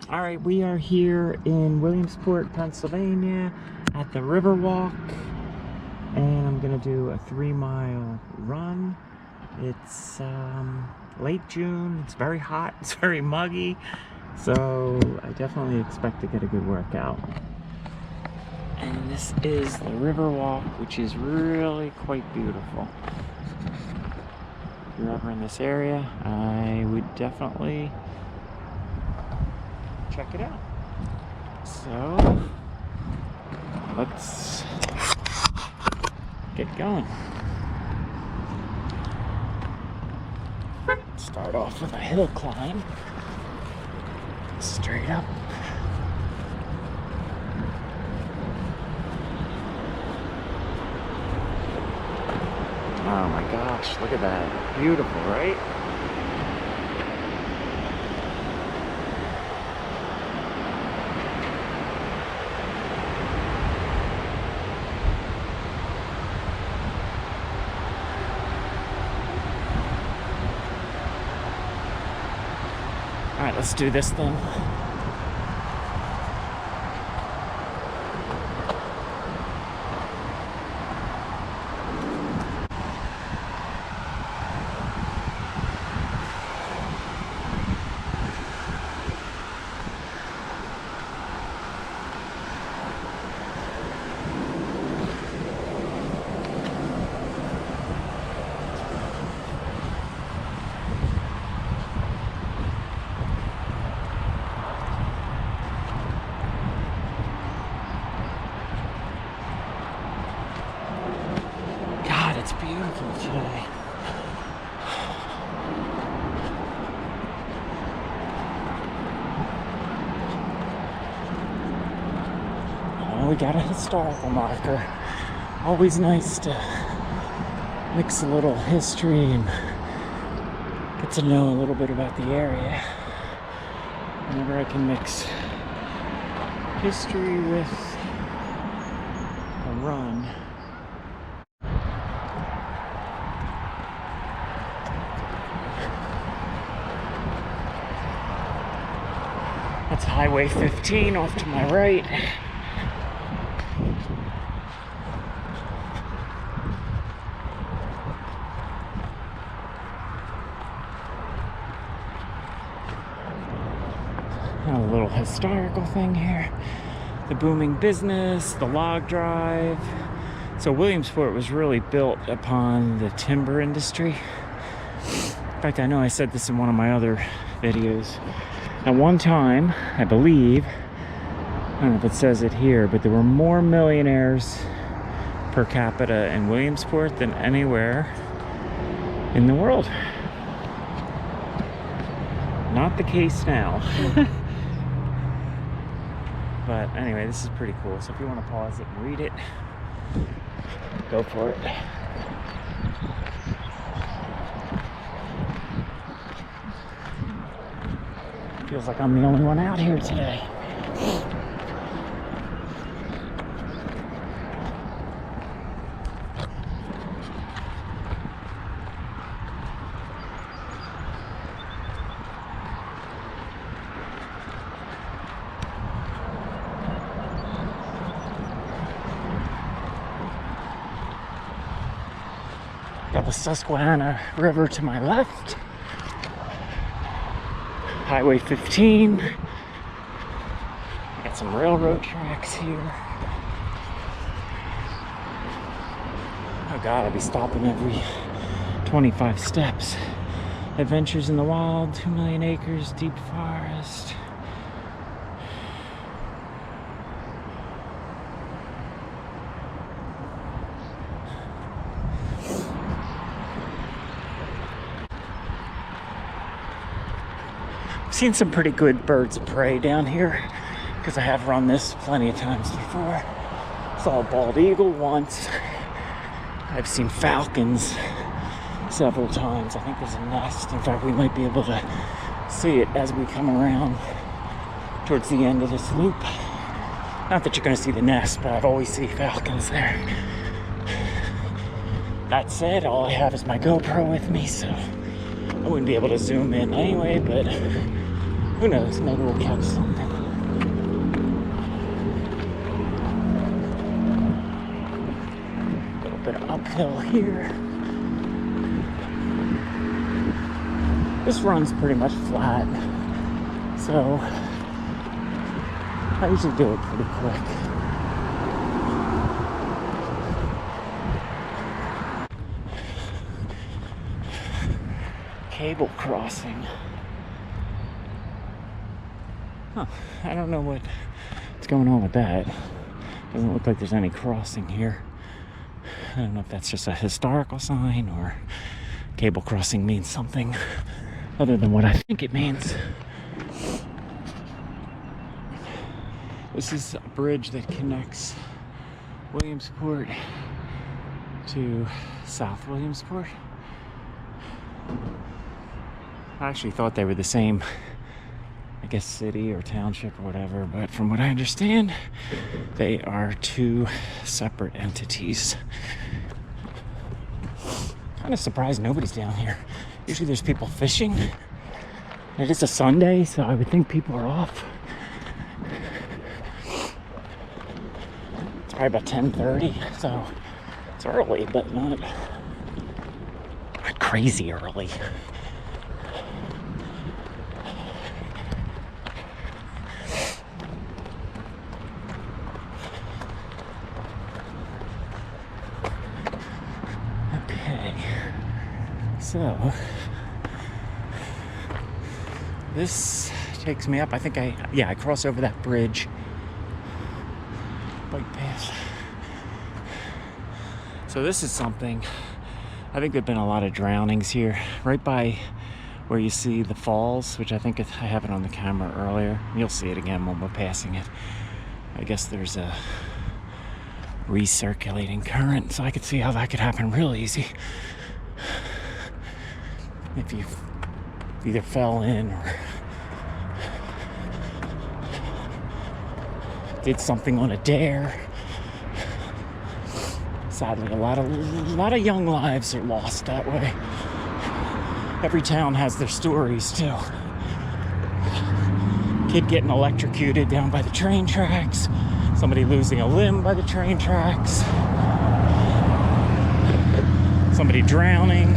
All right, we are here in Williamsport, Pennsylvania at the Riverwalk, and I'm gonna do a 3-mile run. It's late June, it's very hot, it's very muggy, so I definitely expect to get a good workout. And this is the Riverwalk, which is really quite beautiful. If you're ever in this area, I would definitely check it out. So let's get going. Start off with a hill climb, straight up. Oh my gosh, look at that. Beautiful, right? All right, let's do this thing. It's beautiful today. Oh, we got a historical marker. Always nice to mix a little history and get to know a little bit about the area. Whenever I can mix history with a run. That's Highway 15 off to my right. A little historical thing here. The booming business, the log drive. So Williamsport was really built upon the timber industry. In fact, I know I said this in one of my other videos. At one time, I believe, I don't know if it says it here, but there were more millionaires per capita in Williamsport than anywhere in the world. Not the case now. But anyway, this is pretty cool. So if you want to pause it and read it, go for it. Feels like I'm the only one out here today. Got the Susquehanna River to my left. Highway 15. Got some railroad tracks here. Oh God, I'll be stopping every 25 steps. Adventures in the Wild, 2 million acres, deep forest. Seen some pretty good birds of prey down here because I have run this plenty of times before. Saw a bald eagle once. I've seen falcons several times. I think there's a nest. In fact, we might be able to see it as we come around towards the end of this loop. Not that you're going to see the nest, but I've always seen falcons there. That said, all I have is my GoPro with me, so I wouldn't be able to zoom in anyway, but Who knows? Maybe we'll catch something. A little bit of uphill here. This run's pretty much flat, so I usually do it pretty quick. Cable crossing. Huh, I don't know what's going on with that. Doesn't look like there's any crossing here. I don't know if that's just a historical sign or cable crossing means something other than what I think it means. This is a bridge that connects Williamsport to South Williamsport. I actually thought they were the same, I guess, city or township or whatever, but from what I understand, they are two separate entities. Kind of surprised nobody's down here. Usually there's people fishing. It is a Sunday, so I would think people are off. It's probably about 10:30, so it's early, but not crazy early. So, this takes me up. I think I cross over that bridge. Bike path. So this is something, I think there've been a lot of drownings here. Right by where you see the falls, which I think I have it on the camera earlier. You'll see it again when we're passing it. I guess there's a recirculating current, so I could see how that could happen real easy. If you either fell in or did something on a dare. Sadly, a lot of young lives are lost that way. Every town has their stories too. Kid getting electrocuted down by the train tracks, somebody losing a limb by the train tracks, somebody drowning.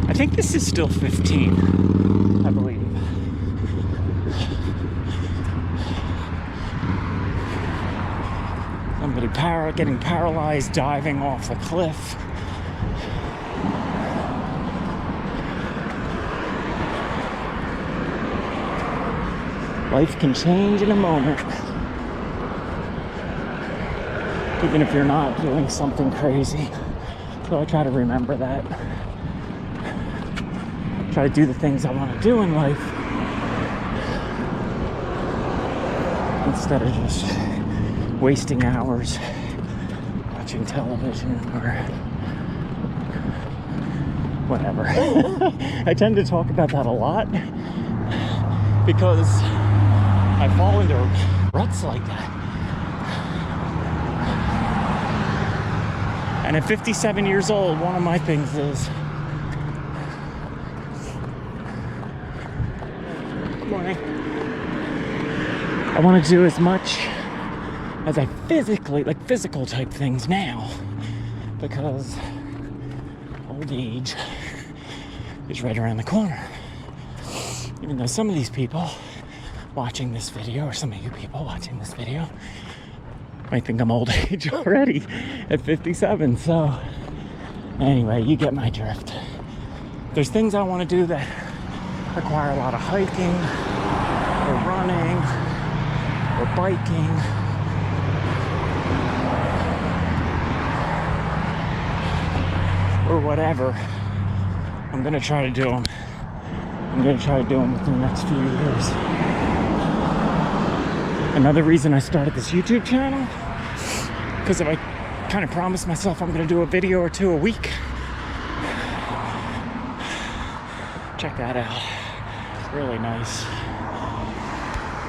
I think this is still 15, I believe. Somebody getting paralyzed, diving off the cliff. Life can change in a moment. Even if you're not doing something crazy. So I try to remember that. Try to do the things I want to do in life instead of just wasting hours watching television or whatever. I tend to talk about that a lot because I fall into ruts like that. And at 57 years old, one of my things is I want to do as much as I physical type things now, because old age is right around the corner. Even though some of these people watching this video, or some of you people watching this video, might think I'm old age already at 57. So anyway, you get my drift. There's things I want to do that require a lot of hiking or running or biking. Or whatever. I'm gonna try to do them. I'm gonna try to do them within the next few years. Another reason I started this YouTube channel, because if I kind of promised myself I'm gonna do a video or two a week, check that out. It's really nice.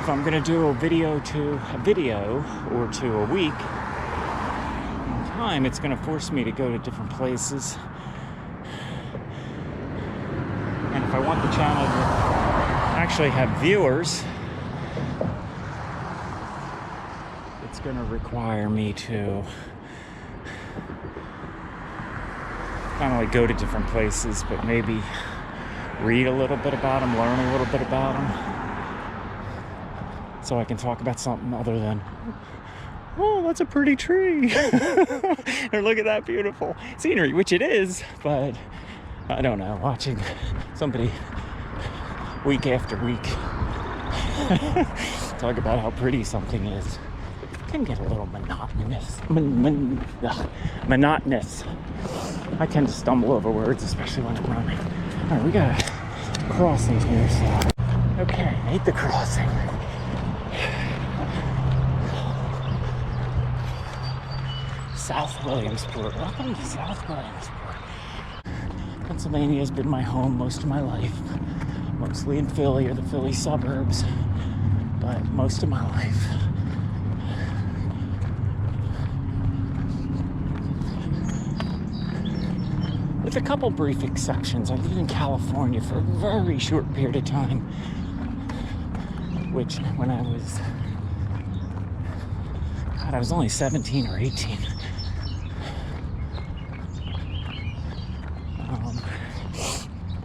If I'm gonna do a video or two a week, time, it's going to force me to go to different places. And if I want the channel to actually have viewers, it's going to require me to not only go to different places, but maybe read a little bit about them, learn a little bit about them, so I can talk about something other than, oh, that's a pretty tree, or look at that beautiful scenery, which it is, but I don't know, watching somebody week after week talk about how pretty something is can get a little monotonous. Monotonous. I tend to stumble over words, especially when I'm running. All right, we got a crossing here, so. Okay, made the crossing. South Williamsport. Welcome to South Williamsport. Pennsylvania has been my home most of my life. Mostly in Philly or the Philly suburbs, but most of my life. With a couple brief exceptions. I lived in California for a very short period of time, which when I was only 17 or 18.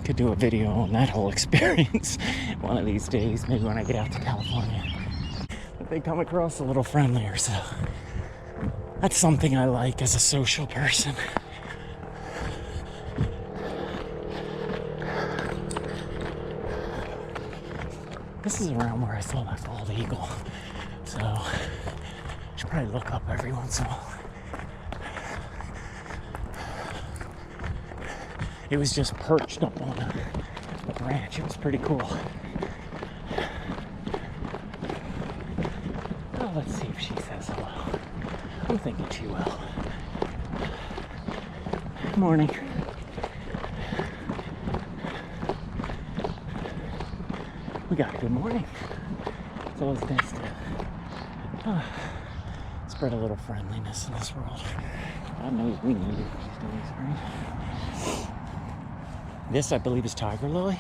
Could do a video on that whole experience one of these days, maybe when I get out to California. But they come across a little friendlier, so that's something I like as a social person. This is around where I saw that bald eagle, so I should probably look up every once in a while. It was just perched up on a branch. It was pretty cool. Oh, let's see if she says hello. I'm thinking she will. Morning. We got a good morning. It's always nice to spread a little friendliness in this world. God knows we need it these days, right? This, I believe, is tiger lily.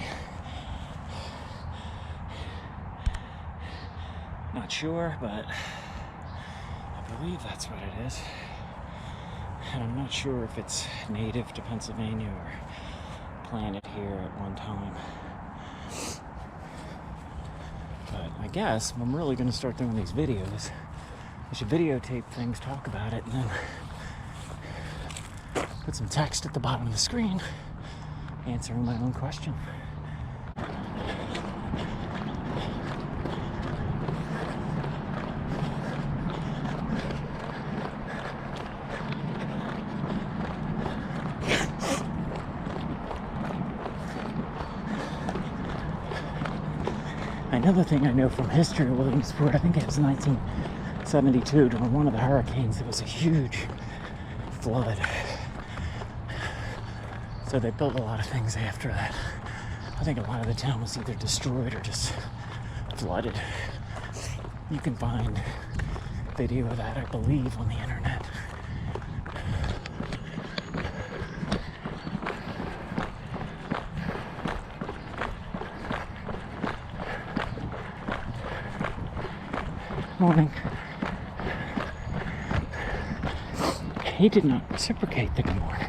Not sure, but I believe that's what it is. And I'm not sure if it's native to Pennsylvania or planted here at one time. But I guess if I'm really going to start doing these videos, I should videotape things, talk about it, and then put some text at the bottom of the screen answering my own question. Another thing I know from history of Williamsport, I think it was 1972, during one of the hurricanes, there was a huge flood. So they built a lot of things after that. I think a lot of the town was either destroyed or just flooded. You can find video of that, I believe, on the internet. Morning. He did not reciprocate the good morning.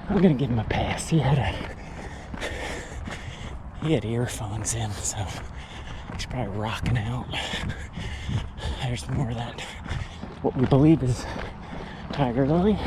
I'm gonna give him a pass. He had earphones in, so he's probably rocking out. There's more of that, what we believe is tiger lily.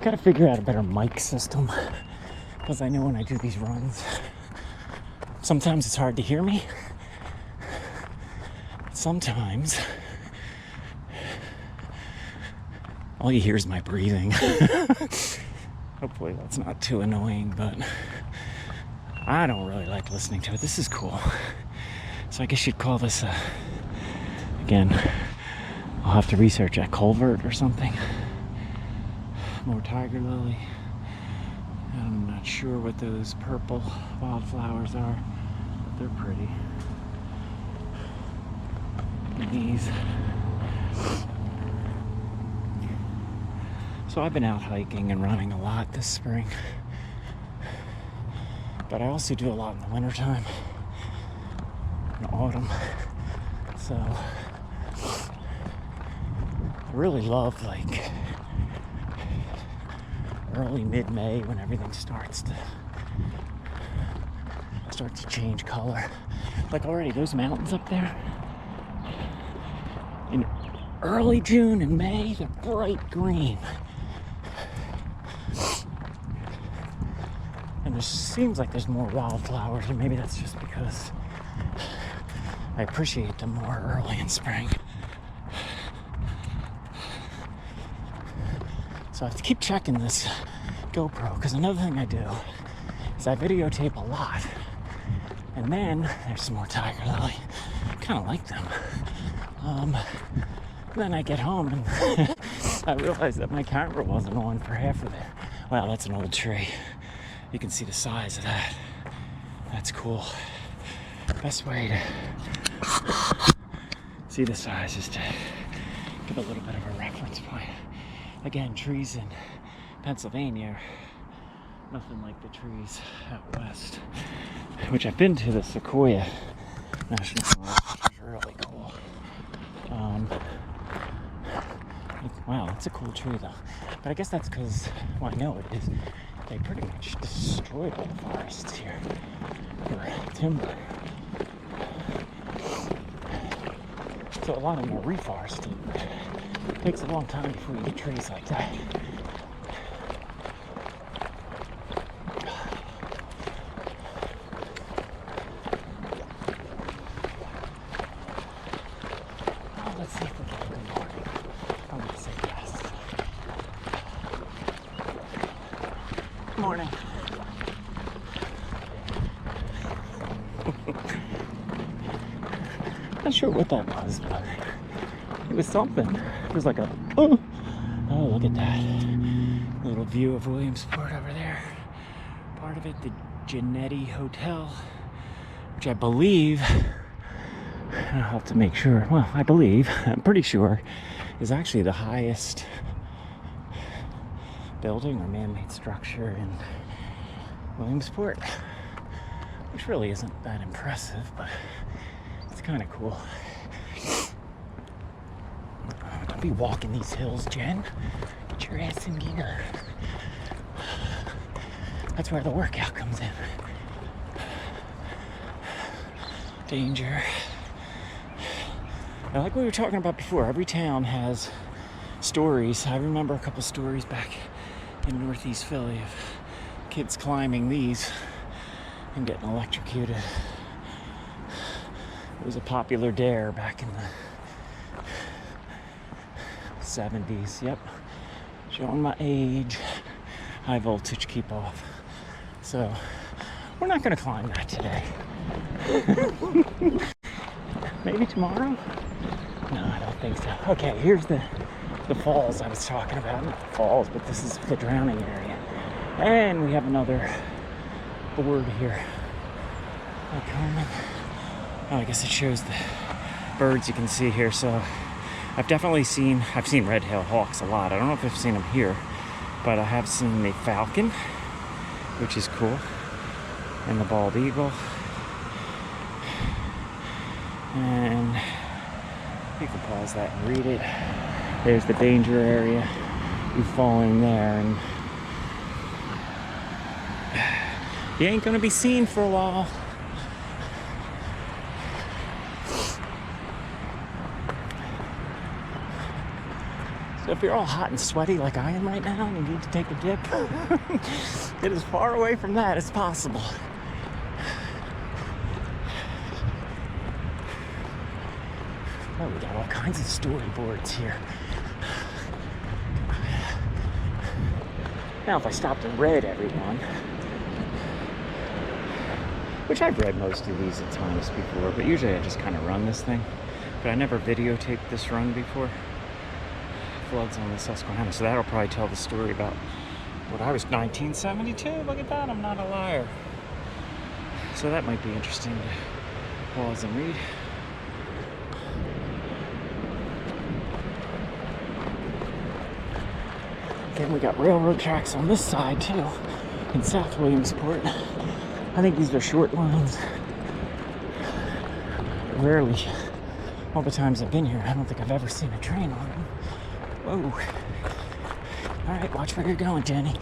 Gotta figure out a better mic system, because I know when I do these runs, sometimes it's hard to hear me. Sometimes all you hear is my breathing. Hopefully that's not too annoying, but I don't really like listening to it. This is cool. So I guess you'd call this again, I'll have to research a culvert or something. More tiger lily. I'm not sure what those purple wildflowers are, but they're pretty. And these. So I've been out hiking and running a lot this spring, but I also do a lot in the wintertime and autumn. So I really love like early mid-May when everything starts to change color. Like already those mountains up there in early June and May, they're bright green. And there seems like there's more wildflowers, and maybe that's just because I appreciate them more early in spring. So I have to keep checking this GoPro, because another thing I do is I videotape a lot. And then there's some more tiger lily. I kind of like them. Then I get home and I realize that my camera wasn't on for half of it. Wow, that's an old tree. You can see the size of that. That's cool. Best way to see the size is to give a little bit of a reference point. Again, trees in Pennsylvania, nothing like the trees out west, which I've been to the Sequoia National Forest, which is really cool. Wow, it's a cool tree though. But I guess that's because, well, I know it is. They pretty much destroyed all the forests here for timber. So a lot of them are reforested. It takes a long time before you get trees like that. Oh, let's see if we get a good morning. I'm going to say yes. Good morning. Not sure what that was, but it was something. It was like a, oh, look at that. Little view of Williamsport over there. Part of it, the Genetti Hotel, which I believe, I'll have to make sure, well, I believe, I'm pretty sure, is actually the highest building or man-made structure in Williamsport, which really isn't that impressive, but it's kind of cool. Don't be walking these hills, Jen. Get your ass in gear. That's where the workout comes in. Danger. Now, like we were talking about before, every town has stories. I remember a couple stories back in northeast Philly of kids climbing these and getting electrocuted. It was a popular dare back in the 70s. Yep, showing my age. High voltage, keep off. So we're not going to climb that today. Maybe tomorrow? No, I don't think so. Okay, here's the falls I was talking about. Not the falls, but this is the drowning area. And we have another board here. Oh, I guess it shows the birds you can see here. So I've seen red-tailed hawks a lot. I don't know if I've seen them here, but I have seen the falcon, which is cool, and the bald eagle. And you can pause that and read it. There's the danger area. You fall in there and you ain't gonna be seen for a while. So if you're all hot and sweaty like I am right now and you need to take a dip, get as far away from that as possible. Oh, we got all kinds of storyboards here. Now, if I stopped and read everyone, which I've read most of these at times before, but usually I just kind of run this thing. But I never videotaped this run before. Floods on the Susquehanna, so that'll probably tell the story about what I was, 1972. Look at that, I'm not a liar. So that might be interesting to pause and read. Again, we got railroad tracks on this side too, in South Williamsport. I think these are short lines. Rarely, all the times I've been here, I don't think I've ever seen a train on them. Whoa. All right, watch where you're going, Jenny.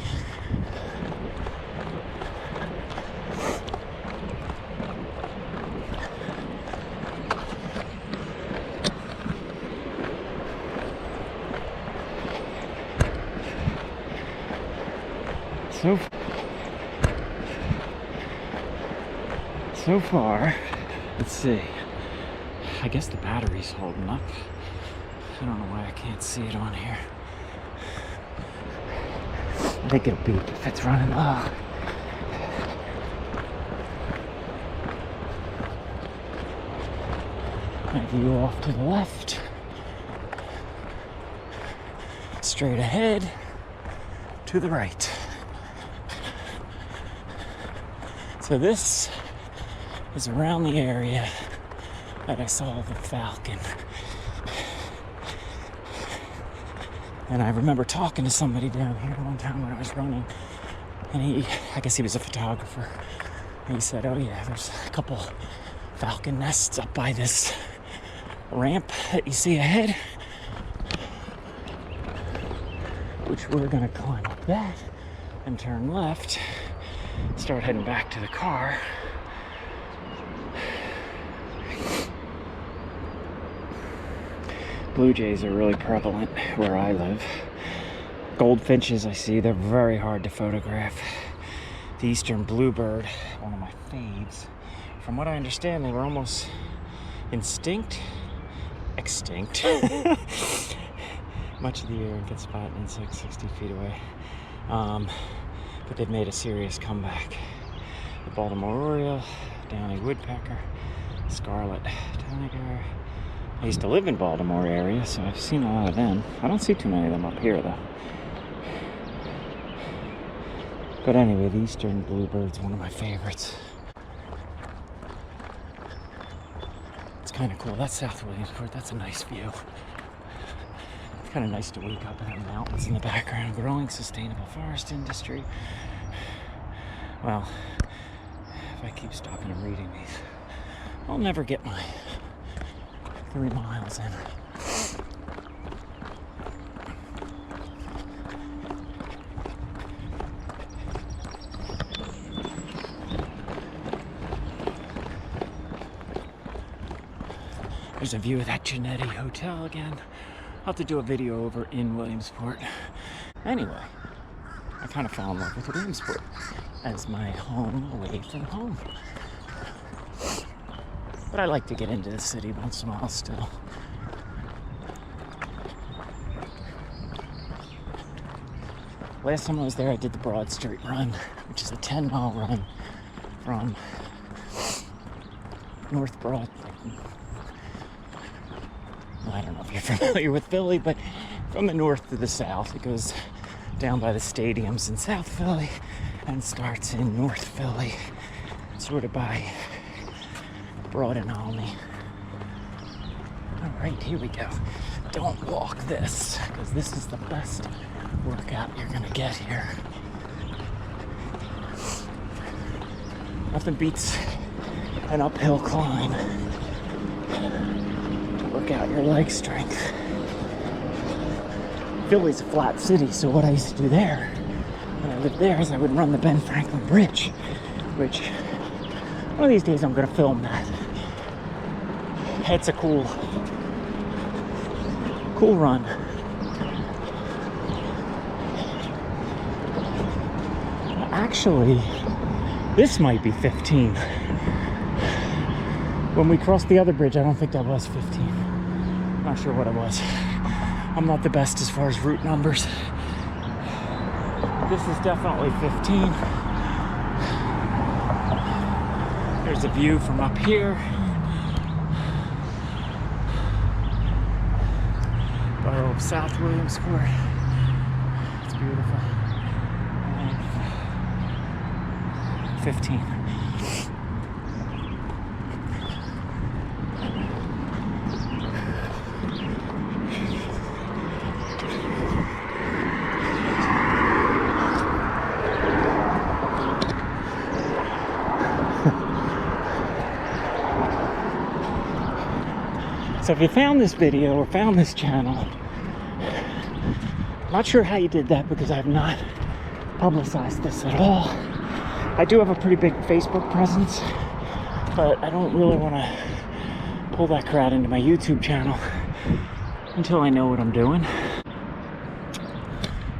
So far, let's see. I guess the battery's holding up. I don't know why I can't see it on here. I think it'll beep if it's running low. My view off to the left. Straight ahead to the right. So this is around the area that I saw the Falcon. And I remember talking to somebody down here one time when I was running, and I guess he was a photographer. And he said, oh yeah, there's a couple falcon nests up by this ramp that you see ahead, which we're gonna climb up that and turn left, start heading back to the car. Blue jays are really prevalent where I live. Goldfinches I see, they're very hard to photograph. The eastern bluebird, one of my faves. From what I understand, they were almost extinct. Much of the year and get spotted insects 60 feet away. But they've made a serious comeback. The Baltimore Oriole, Downy woodpecker, scarlet tanager. I used to live in Baltimore area, so I've seen a lot of them. I don't see too many of them up here, though. But anyway, the eastern bluebird's one of my favorites. It's kind of cool. That's South Williamsport. That's a nice view. It's kind of nice to wake up and have mountains in the background. Growing sustainable forest industry. Well, if I keep stopping and reading these, I'll never get my 3 miles in. There's a view of that Genetti Hotel again. I'll have to do a video over in Williamsport. Anyway, I kind of fell in love with Williamsport as my home away from home. But I like to get into the city once in a while still. Last time I was there, I did the Broad Street Run, which is a 10-mile run from North Broad. Well, I don't know if you're familiar with Philly, but from the north to the south, it goes down by the stadiums in South Philly and starts in North Philly, sort of by Broad and Alney. All right, here we go. Don't walk this, because this is the best workout you're gonna get here. Nothing beats an uphill climb to work out your leg strength. Philly's a flat city, so what I used to do there, when I lived there, is I would run the Ben Franklin Bridge, which one of these days I'm gonna film that. It's a cool run. Actually, this might be 15. When we crossed the other bridge, I don't think that was 15. Not sure what it was. I'm not the best as far as route numbers. This is definitely 15. There's a view from up here. Borough of South Williamsport. It's beautiful. And 15. So if you found this video or found this channel, I'm not sure how you did that because I have not publicized this at all. I do have a pretty big Facebook presence, but I don't really want to pull that crowd into my YouTube channel until I know what I'm doing.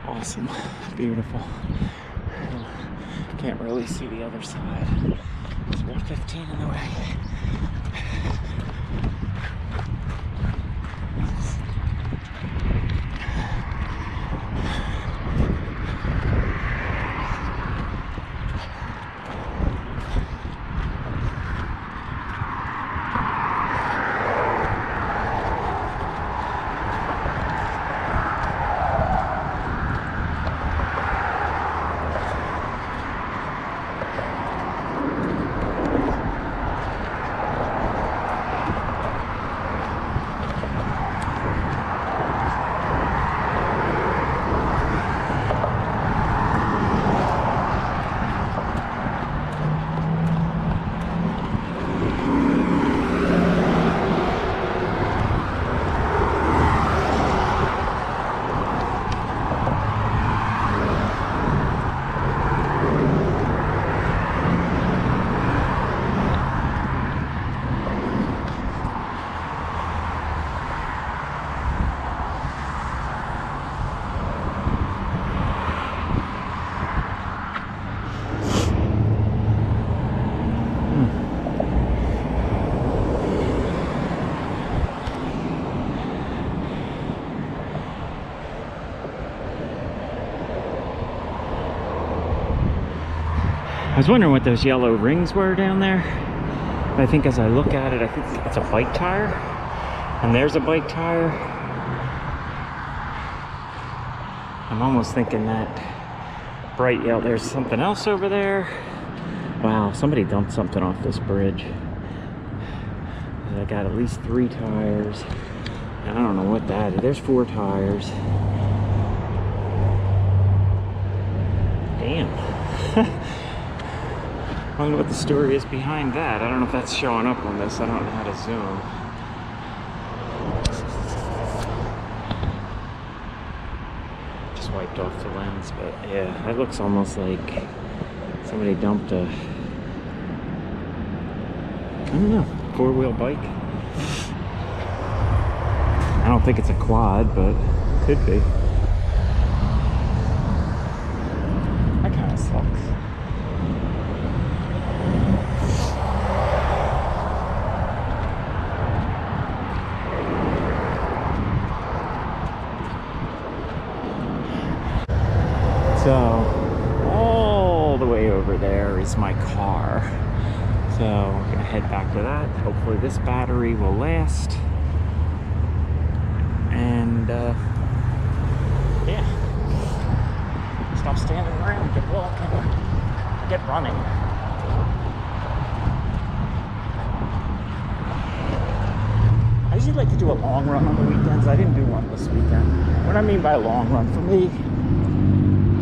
Awesome, beautiful. Can't really see the other side. There's about 15 in the way. I was wondering what those yellow rings were down there. But I think as I look at it, I think it's a bike tire. And there's a bike tire. I'm almost thinking that bright yellow, there's something else over there. Wow, somebody dumped something off this bridge. I got at least 3 tires. I don't know what that is. There's 4 tires. Damn. I wonder what the story is behind that. I don't know if that's showing up on this. I don't know how to zoom. Just wiped off the lens, but yeah, that looks almost like somebody dumped a, I don't know, 4-wheel bike. I don't think it's a quad, but could be. That kind of sucks. So, all the way over there is my car. So, I'm gonna head back to that. Hopefully this battery will last. And, yeah. Stop standing around, get walking, get running. I usually like to do a long run on the weekends. I didn't do one this weekend. What I mean by a long run, for me,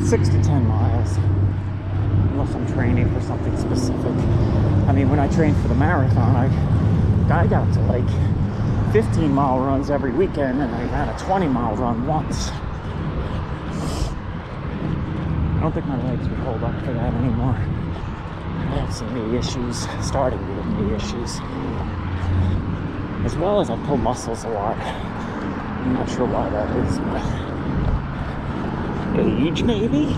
6 to 10 miles, unless I'm training for something specific. I mean, when I trained for the marathon, I got to like 15-mile runs every weekend, and I ran a 20-mile run once. I don't think my legs would hold up for that anymore. I have some knee issues, starting with knee issues, as well as I pull muscles a lot. I'm not sure why that is, but age, maybe?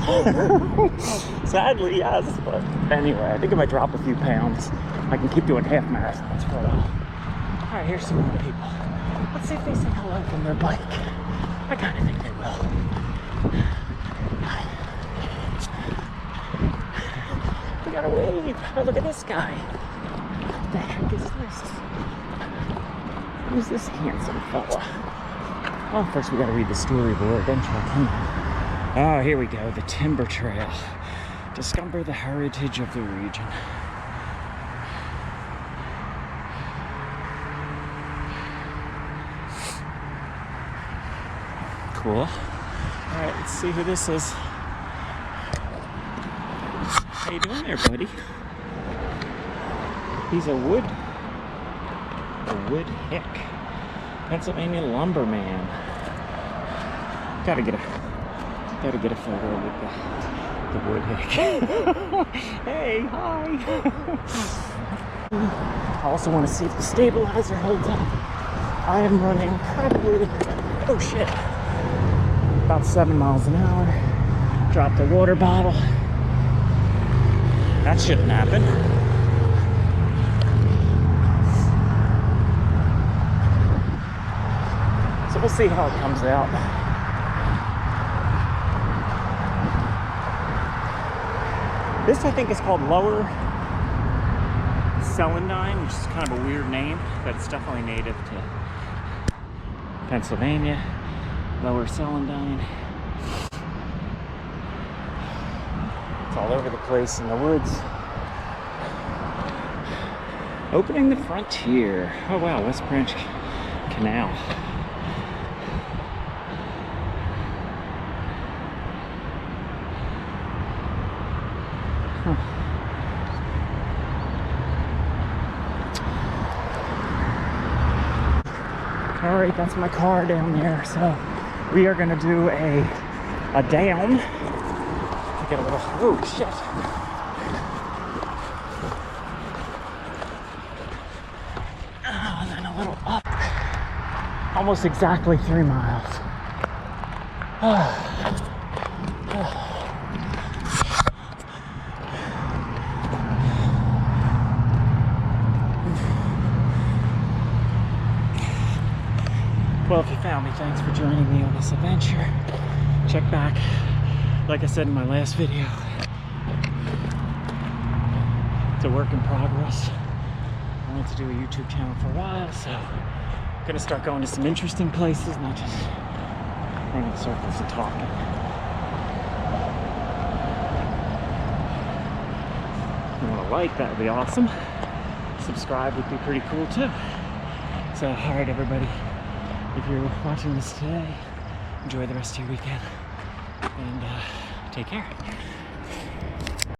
Sadly, yes, but anyway, I think if I drop a few pounds, I can keep doing half marathons for a while. Alright, here's some more people. Let's see if they say hello from their bike. I kind of think they will. Hi. We gotta wave. Oh, look at this guy. What the heck is this? Who's this handsome fella? Well, first we gotta read the storyboard, then check him out. Oh, here we go. The Timber Trail. Discover the heritage of the region. Cool. Alright, let's see who this is. How you doing there, buddy? He's a wood hick. Pennsylvania lumberman. Gotta get a photo with the wood hick. Hey, hi. I also want to see if the stabilizer holds up. I am running probably, oh shit, about 7 miles an hour. Dropped the water bottle. That shouldn't happen. So we'll see how it comes out. This I think is called Lower Celandine, which is kind of a weird name, but it's definitely native to Pennsylvania. Lower Celandine. It's all over the place in the woods. Opening the frontier. Oh wow, West Branch Canal. Huh. All right, that's my car down there. So we are gonna do a down. Get a little, oh shit. Oh, and then a little up. Almost exactly 3 miles. Well, if you found me, thanks for joining me on this adventure. Check back. Like I said in my last video, it's a work in progress. I wanted to do a YouTube channel for a while, so I'm gonna start going to some interesting places, not just running in circles and talking. If you want to like, that would be awesome. Subscribe would be pretty cool too. So, alright everybody, if you're watching this today, enjoy the rest of your weekend. And take care.